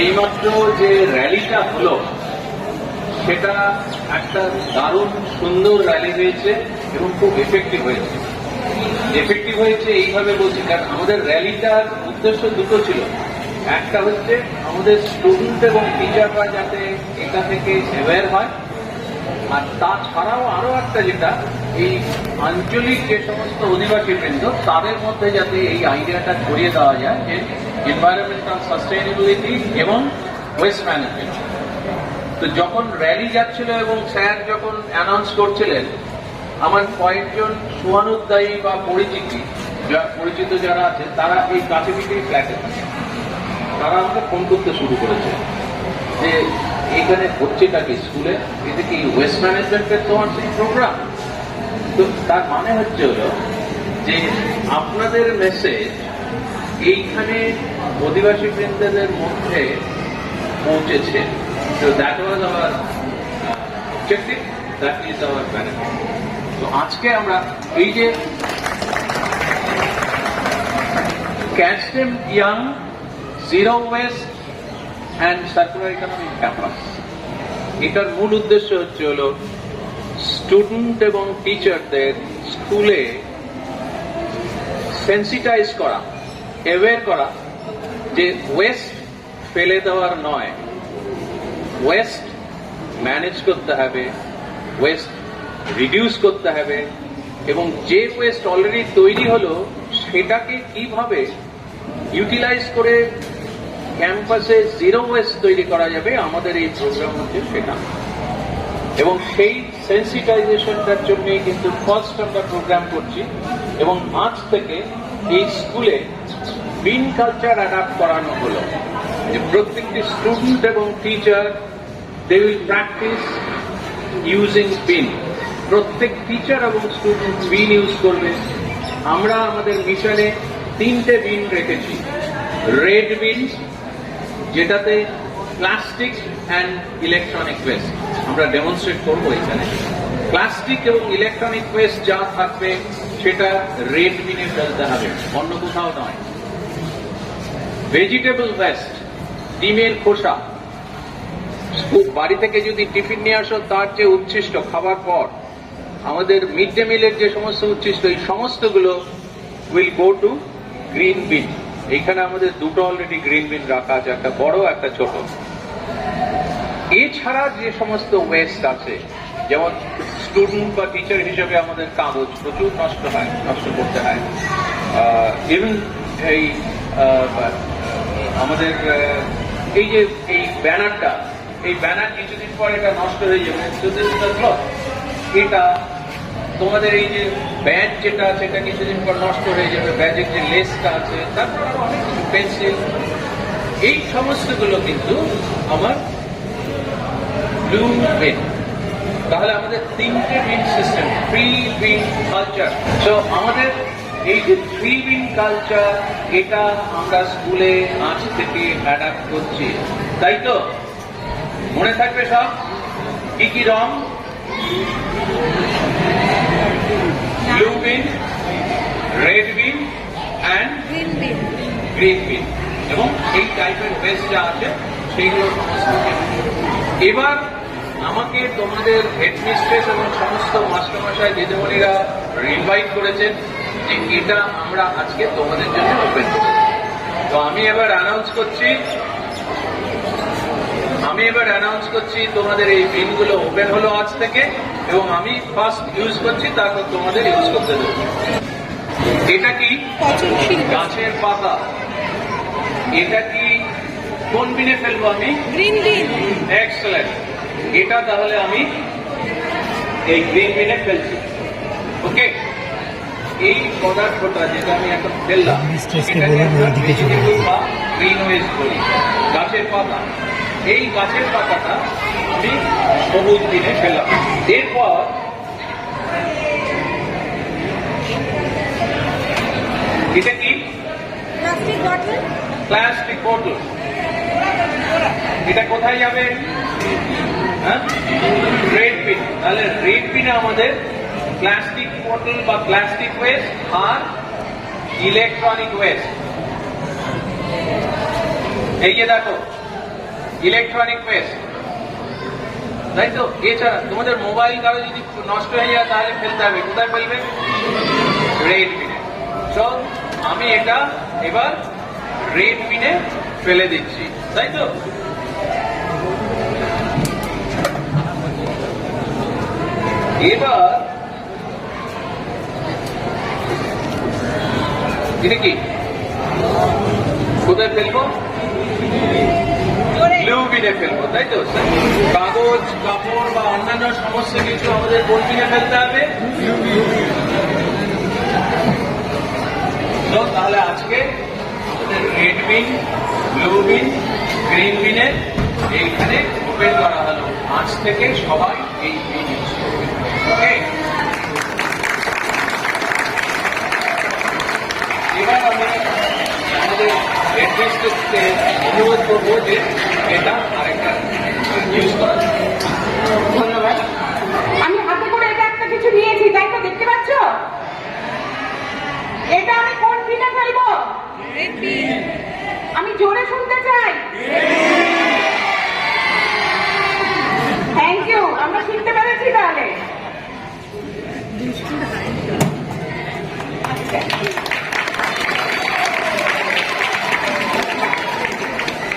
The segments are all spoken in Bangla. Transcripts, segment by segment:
এইমাত্র যে র্যালিটা হলো সেটা একটা দারুণ সুন্দর র্যালি হয়েছে এবং খুব এফেক্টিভ হয়েছে। এফেক্টিভ হয়েছে এইভাবে বলছি, কারণ আমাদের র্যালিটার উদ্দেশ্য দুটো ছিল। একটা হচ্ছে আমাদের স্টুডেন্ট এবং টিচাররা যাতে এটা থেকে অ্যাওয়্যার হয়, আর তাছাড়াও আরো একটা যেটা, এই আঞ্চলিক যে সমস্ত অধিবাসী বৃন্দ তাদের মধ্যে যাতে এই আইডিয়াটা ছড়িয়ে দেওয়া যায় যে এনভায়রনমেন্টাল সাস্টেইনেবিলিটি এবং ওয়েস্ট ম্যানেজমেন্ট। তো যখন র্যালি যাচ্ছিল এবং স্যার যখন অ্যানাউন্স করছিলেন, আমার কয়েকজন শুভানুদ্দায়ী বা পরিচিত যারা আছে তারা এই কাছাকাছি ফ্ল্যাটে থাকে, তারা আমাকে ফোন করতে শুরু করেছে যে এখানে হচ্ছেটা কি স্কুলে, এটা কি ওয়েস্ট ম্যানেজমেন্টের তোমার সেই প্রোগ্রাম। তো তার মানে হচ্ছে হলো যে আপনাদের মেসেজ এইখানে অধিবাসী বৃন্দদের মধ্যে পৌঁছেছে। তো that was our objective, that is our benefit. তো আজকে আমরা এই যে ক্যাস্টেম young zero waste and circular economy campus, এটার মূল উদ্দেশ্য হচ্ছে হলো স্টুডেন্ট এবং টিচারদের স্কুলে সেন্সিটাইজ করা, অ্যাওয়্যার করা যে ওয়েস্ট ফেলে দেওয়ার নয়, ওয়েস্ট ম্যানেজ করতে হবে, ওয়েস্ট রিডিউস করতে হবে, এবং যে ওয়েস্ট অলরেডি তৈরি হলো সেটাকে কিভাবে ইউটিলাইজ করে ক্যাম্পাসে জিরো ওয়েস্ট তৈরি করা যাবে, আমাদের এই প্রোগ্রাম হচ্ছে সেটা। এবং সেই সেন্সিটাইজেশনটার জন্যই কিন্তু ফার্স্ট আমরা প্রোগ্রাম করছি। এবং আজ থেকে এই স্কুলে বিন কালচার অ্যাডাপ্ট করানো হলো, যে প্রত্যেকটি স্টুডেন্ট এবং teacher they will practice using bin. প্রত্যেক টিচার এবং স্টুডেন্ট বিন ইউজ করবে। আমরা আমাদের মিশনে 3টে বিন রেখেছি। রেড বিন, যেটাতে প্লাস্টিক অ্যান্ড ইলেকট্রনিক ওয়েস্ট, আমরা ডেমনস্ট্রেট করবো এখানে। প্লাস্টিক এবং ইলেকট্রনিক ওয়েস্ট যা থাকবে সেটা রেড বিনে ফেলতে হবে, অন্য কোথাও নয়। ভেজিটেবল ওয়েস্ট, ডিমের খোসা, বাড়ি থেকে যদি টিফিন নিয়ে আসো তার যে উচ্ছিষ্ট খাবার পর আমাদের মিড ডে মিলের যে সমস্ত উচ্ছিষ্ট, এই সমস্তগুলো উইল গো টু গ্রিন বিন। এইখানে আমাদের দুটো অলরেডি গ্রিন বিন রাখা আছে, একটা বড় একটা ছোট। এছাড়া যে সমস্ত ওয়েস্ট আছে, যেমন স্টুডেন্ট বা টিচার হিসেবে আমাদের কাগজ প্রচুর নষ্ট করতে হয়। ইভেন এই আমাদের এই যে এই ব্যানারটা, এই ব্যানার কিছুদিন পর এটা নষ্ট হয়ে যাবে। এটা তোমাদের এই যে ব্যাজ যেটা আছে এটা কিছুদিন পর নষ্ট হয়ে যাবে, ব্যাজের যে লেসটা আছে, তারপর আরো অনেক কিছু, পেন্সিল, এই সমস্তগুলো কিন্তু আমার ব্লু বিন। তাহলে আমাদের 3টে বিন সিস্টেম, 3 বিন কালচার। তো আমাদের এই যে 3 বিন কালচার, এটা আমরা স্কুলে আজ থেকে অ্যাডাপ্ট করছি, তাই তো? মনে থাকবে সব কি কি রং? Blue bin, red bin and green bin. এবং এই টাইপের ওয়েস্ট যা আছে সেইগুলো সমস্ত। এবার আমাকে তোমাদের হেডমিস্ট্রেস এবং সমস্ত মাস্টারমশাই দিদিমণিরা ইনভাইট করেছেন যে এটা আমরা আজকে তোমাদের জন্য ওপেন করব। তো আমি এবার অ্যানাউন্স করছি তোমাদের এই বিনগুলো ওপেন হলো আজ থেকে, এবং আমি ফার্স্ট ইউজ করছি, তারপর তোমাদের ইউজ করতে দেবো। এটা কি গাছের পাতা, এটা কি কোন বিনে ফেলবো আমি? গ্রিন বিন। এক্সেলেন্ট। এটা তাহলে আমি এই গ্রিন বিনে ফেলছি। ওকে, এই পদার্থটা যেটা আমি এখন ফেললাম গ্রিন ওয়েস্ট বলি, গাছের পাতা। এই গাছের পাতাটা আমি সবুজ বিনে ফেললাম। এরপর এটা কি? প্লাস্টিক বোতল। এটা কোথায় যাবে? রেড বিন। তাহলে রেড বিনে আমাদের প্লাস্টিক বোতল বা প্লাস্টিক ওয়েস্ট আর ইলেকট্রনিক ওয়েস্ট। এই যে দেখো ইলেকট্রনিক ওয়েস্ট, তাই তো? এছাড়া তোমাদের মোবাইল কারো যদি নষ্ট হয়ে যায় তাহলে ফেলতে হবে, কোথায় ফেলবে? রেড বিনে। চল আমি এটা এবার রেড বিনে ফেলে দিচ্ছি, তাই তো? এবার এটা কি কোথায় ফেলবো? ব্লু বিনে ফেলবো, তাই তো? কাগজ, কাপড় বা অন্যান্য সমস্ত কিছু আমাদের কোন বিনে ফেলতে হবে? তো তাহলে আজকে রেড বিন, ব্লু বিন, গ্রিন বিনে এইখানে ওপেন করা হলো। আজ থেকে সবাই এই বিন ইউজ করবে, ওকে? এবার আমি আমাদের হেডমিস্ট্রেসকে অনুরোধ করবো যে এটা আরেকটা ইউজ করা। ধন্যবাদ। আমি হাতে করে এটা একটা কিছু নিয়েছি, তাই তো? দেখতে পাচ্ছ? এটা আমি কোন বিনে ফেলবো? আমি জোরে শুনতে চাই। থ্যাংক ইউ, আমরা শিখতে পেরেছি তাহলে।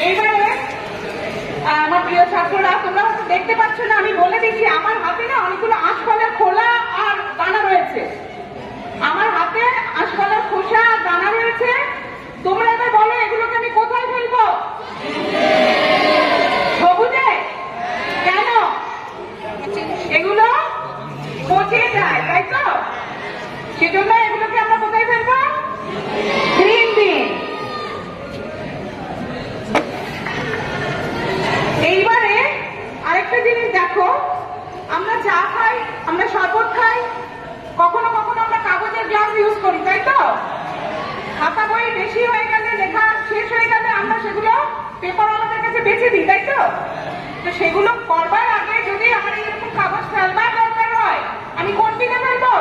এইবারে আমার প্রিয় ছাত্ররা, তোমরা হয়তো দেখতে পাচ্ছ না, আমি বলে দিচ্ছি, আমার হাতে না অনেকগুলো আঁশফলের খোলা আর দানা রয়েছে। আমার হাতে আঁশফলের খোসা আর দানা রয়েছে। তোমরা এবার বলো এগুলোকে আমি কোথায় ফেলবো? সবুজে? কেন? এগুলো পচে যায়, তাই তো? সেজন্য এগুলোকে আমরা কোথায় ফেলবো? গ্রিন বিন। এইবারে আরেকটা জিনিস দেখো, আমরা চা খাই, আমরা শরবত খাই, কখনো কখনো আমরা কাগজের গ্লাস ইউজ করি, তাই তো? খাতা বই বেশি হয়ে গেলে, লেখা শেষ হয়ে গেলে আমরা সেগুলো পেপার আমাদের কাছে বেছে দিই, তাই তো? তো সেগুলো করবার আগে যদি আমার এরকম কাগজ ফেলবার দরকার হয়, আমি কোন দিকে ফেলবো?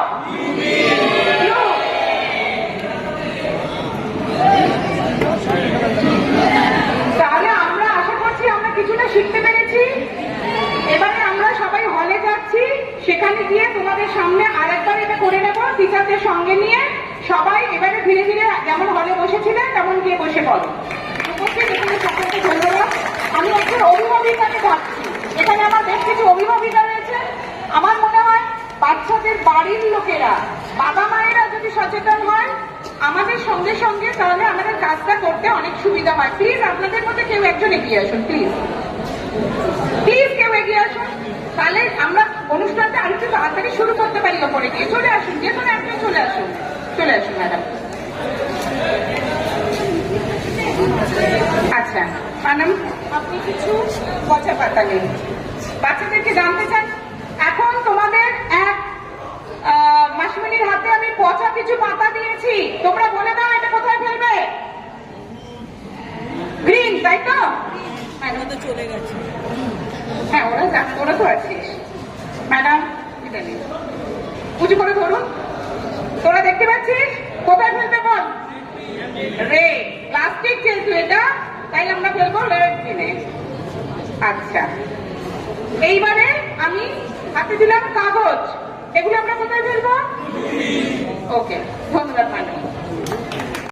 তাহলে আমরা আশা করছি আমরা কিছুটা শিখতে পেরেছি। এবারে আমরা সবাই হলে যাচ্ছি, সেখানে গিয়ে তোমাদের সামনে আরেকবার এটা করে নেব টিচারদের সঙ্গে নিয়ে। সবাই এবারে ধীরে ধীরে যেমন হলে বসেছিলেন তেমন গিয়ে বসে পড়ো। এখানে সকলকে ধন্যবাদ। আমি হচ্ছে অভিভাবিকাকে ভাবছি, এখানে আমার বেশ কিছু অভিভাবিকা রয়েছে। আমার মনে হয় বাচ্চাদের বাড়ির লোকেরা, বাবা মায়েরা যদি সচেতন হয় আমাদের সঙ্গে সঙ্গে, তাহলে আমাদের কাজটা করতে অনেক সুবিধা হয়। প্লিজ আপনাদের মধ্যে কেউ একজন এগিয়ে আসুন, প্লিজ প্লিজ কেউ এগিয়ে আসুন, তাহলে আমরা অনুষ্ঠানটা আরেকটু তাড়াতাড়ি শুরু করতে পারি। ওপরে গিয়ে চলে আসুন, যে কোনো একজন চলে আসুন, চলে আসুন ম্যাডাম। আচ্ছা ম্যাডাম, আপনি কিছু পচা পাতা নেই, বাচ্চাদেরকে জানতে চান। এখন তোমাদের এক মাসিমণির হাতে আমি পচা কিছু পাতা দিয়েছি, তোমরা বলে দাও এটা কোথায় ফেলবে? গ্রিন, তাই তো? চলে গেছে। হ্যাঁ, ওরা তো আছিস ম্যাডাম। এটা নেই, উঁচু করে ধরুন। তোরা দেখতে পাচ্ছিস কোথায় ফেলতে বল? রে প্লাস্টিক যেহেতু এটা, তাই আমরা ফেলবো রেড বিনে। আচ্ছা, এইবারে আমি হাতে দিলাম কাগজ, এগুলো আমরা কোথায় ফেলবো? ওকে, ধন্যবাদ ম্যাডাম।